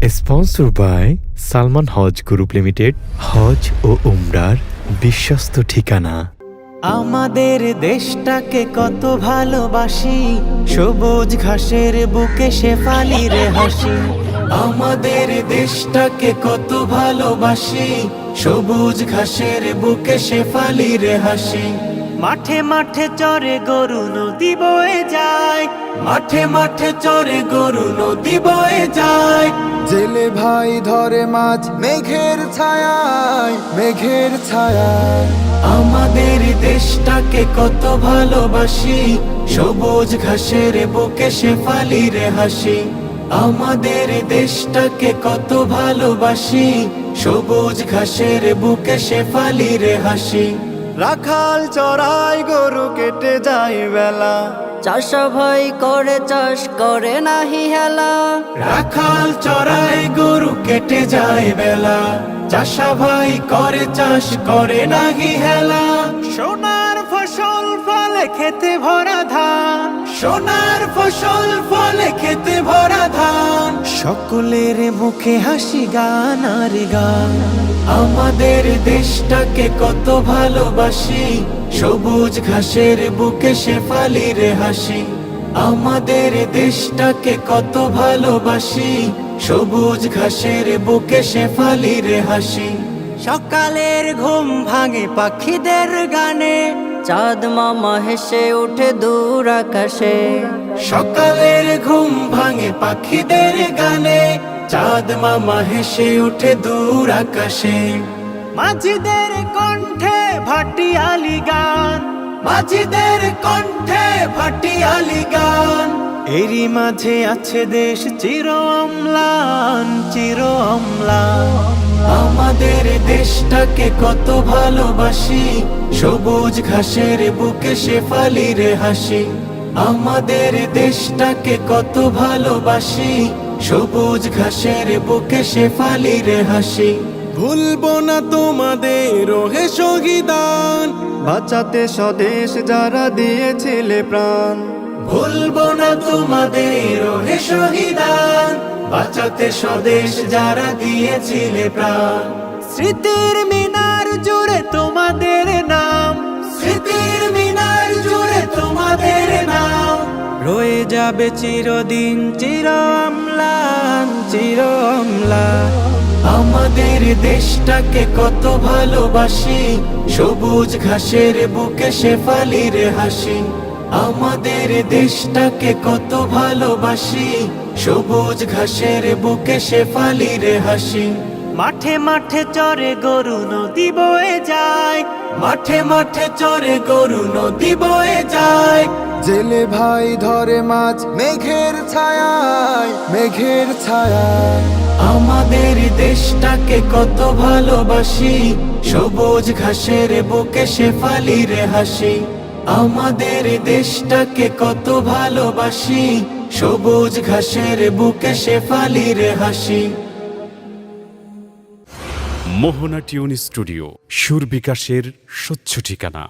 Sponsor by Salman Hajj group limited, হজ ও উমরার বিশ্বস্ত ঠিকানা। আমাদের দেশটাকে কত ভালোবাসি, সবুজ ঘাসের বুকে শেফালির হাসি। আমাদের দেশটাকে কত ভালোবাসি, সবুজ ঘাসের বুকে শেফালির হাসি। মাঠে মাঠে চরে গরু নদী বয়ে যায়, মাঠে মাঠে চরে গরু নদী বয়ে যায়। জেলে ভাই ধরে মাছ মেঘের ছায়ায়, মেঘের ছায়ায়। আমাদের দেশটাকে কত ভালোবাসি, সবুজ ঘাসের বুকে শেফালির হাসি। আমাদের দেশটাকে কত ভালোবাসি, সবুজ ঘাসের বুকে শেফালির হাসি। রাখাল চড়াই গরু কেটে যায় বেলা, চাষা ভাই করে চাষ করে নাহি হেলা। রাখাল চড়াই গরু কেটে যায় বেলা, চাষা ভাই করে চাষ করে নাহি হেলা। সোনার ফসল ফলে খেতে ভরা ধান, সোনার ফসল ফলে খেতে ভরা ধান। সকলের মুখে হাসি গান আর গান। আমাদের দেশটাকে কত ভালোবাসি, সবুজ ঘাসের বুকে শেফালির হাসি। আমাদের দেশটাকে কত ভালোবাসি, সবুজ ঘাসের বুকে শেফালির হাসি। সকালের ঘুম ভাঙে পাখিদের গানে, চাঁদ মামা হেসে উঠে দূর আকাশে। সকালের ঘুম ভাঙে পাখিদের গানে, চাঁদ মামা হেসে উঠে দূর আকাশে। মাঝিদের কণ্ঠে ভাটিয়ালি গান, মাঝিদের কণ্ঠে ভাটিয়ালি গান। এরই মাঝে আছে দেশ চির অম্লান, চির অম্লান। আমাদের দেশটাকে কত ভালোবাসি, সবুজ ঘাসের বুকে শেফালির হাসি। আমাদের দেশটাকে কত ভালোবাসি, সবুজ ঘাসের বুকে শেফালির হাসি। ভুলবো না তোমাদের ওহে শহীদান, বাঁচাতে স্বদেশ যারা দিয়েছিলে প্রাণ। ভুলবো না তোমাদের ওহে শহীদান, বাঁচাতে স্বদেশ যারা দিয়েছিলে প্রাণ। স্মৃতির মিনার জুড়ে তোমাদের নাম, স্মৃতির মিনার জুড়ে তোমাদের নাম। রয়ে যাবে চিরদিন চির অম্লান, চির অম্লান। আমাদের দেশটাকে কত ভালোবাসি, সবুজ ঘাসের বুকে শেফালির হাসি। আমাদের দেশটাকে কত ভালোবাসি, সবুজ ঘাসের বুকে শেফালির হাসি। মাঠে মাঠে চরে গরু নদী বয়ে যায়, মাঠে মাঠে চরে গরু নদী বয়ে যায়। জেলে ভাই ধরে মাছ মেঘের ছায়ায়, মেঘের ছায়ায়। আমাদের দেশটাকে কত ভালোবাসি, সবুজ ঘাসের বুকে শেফালির হাসি। আমাদের দেশটাকে কত ভালোবাসি, সবুজ ঘাসের বুকে শেফালির হাসি। মোহনা টিউন স্টুডিও, সুর বিকাশের স্বচ্ছ ঠিকানা।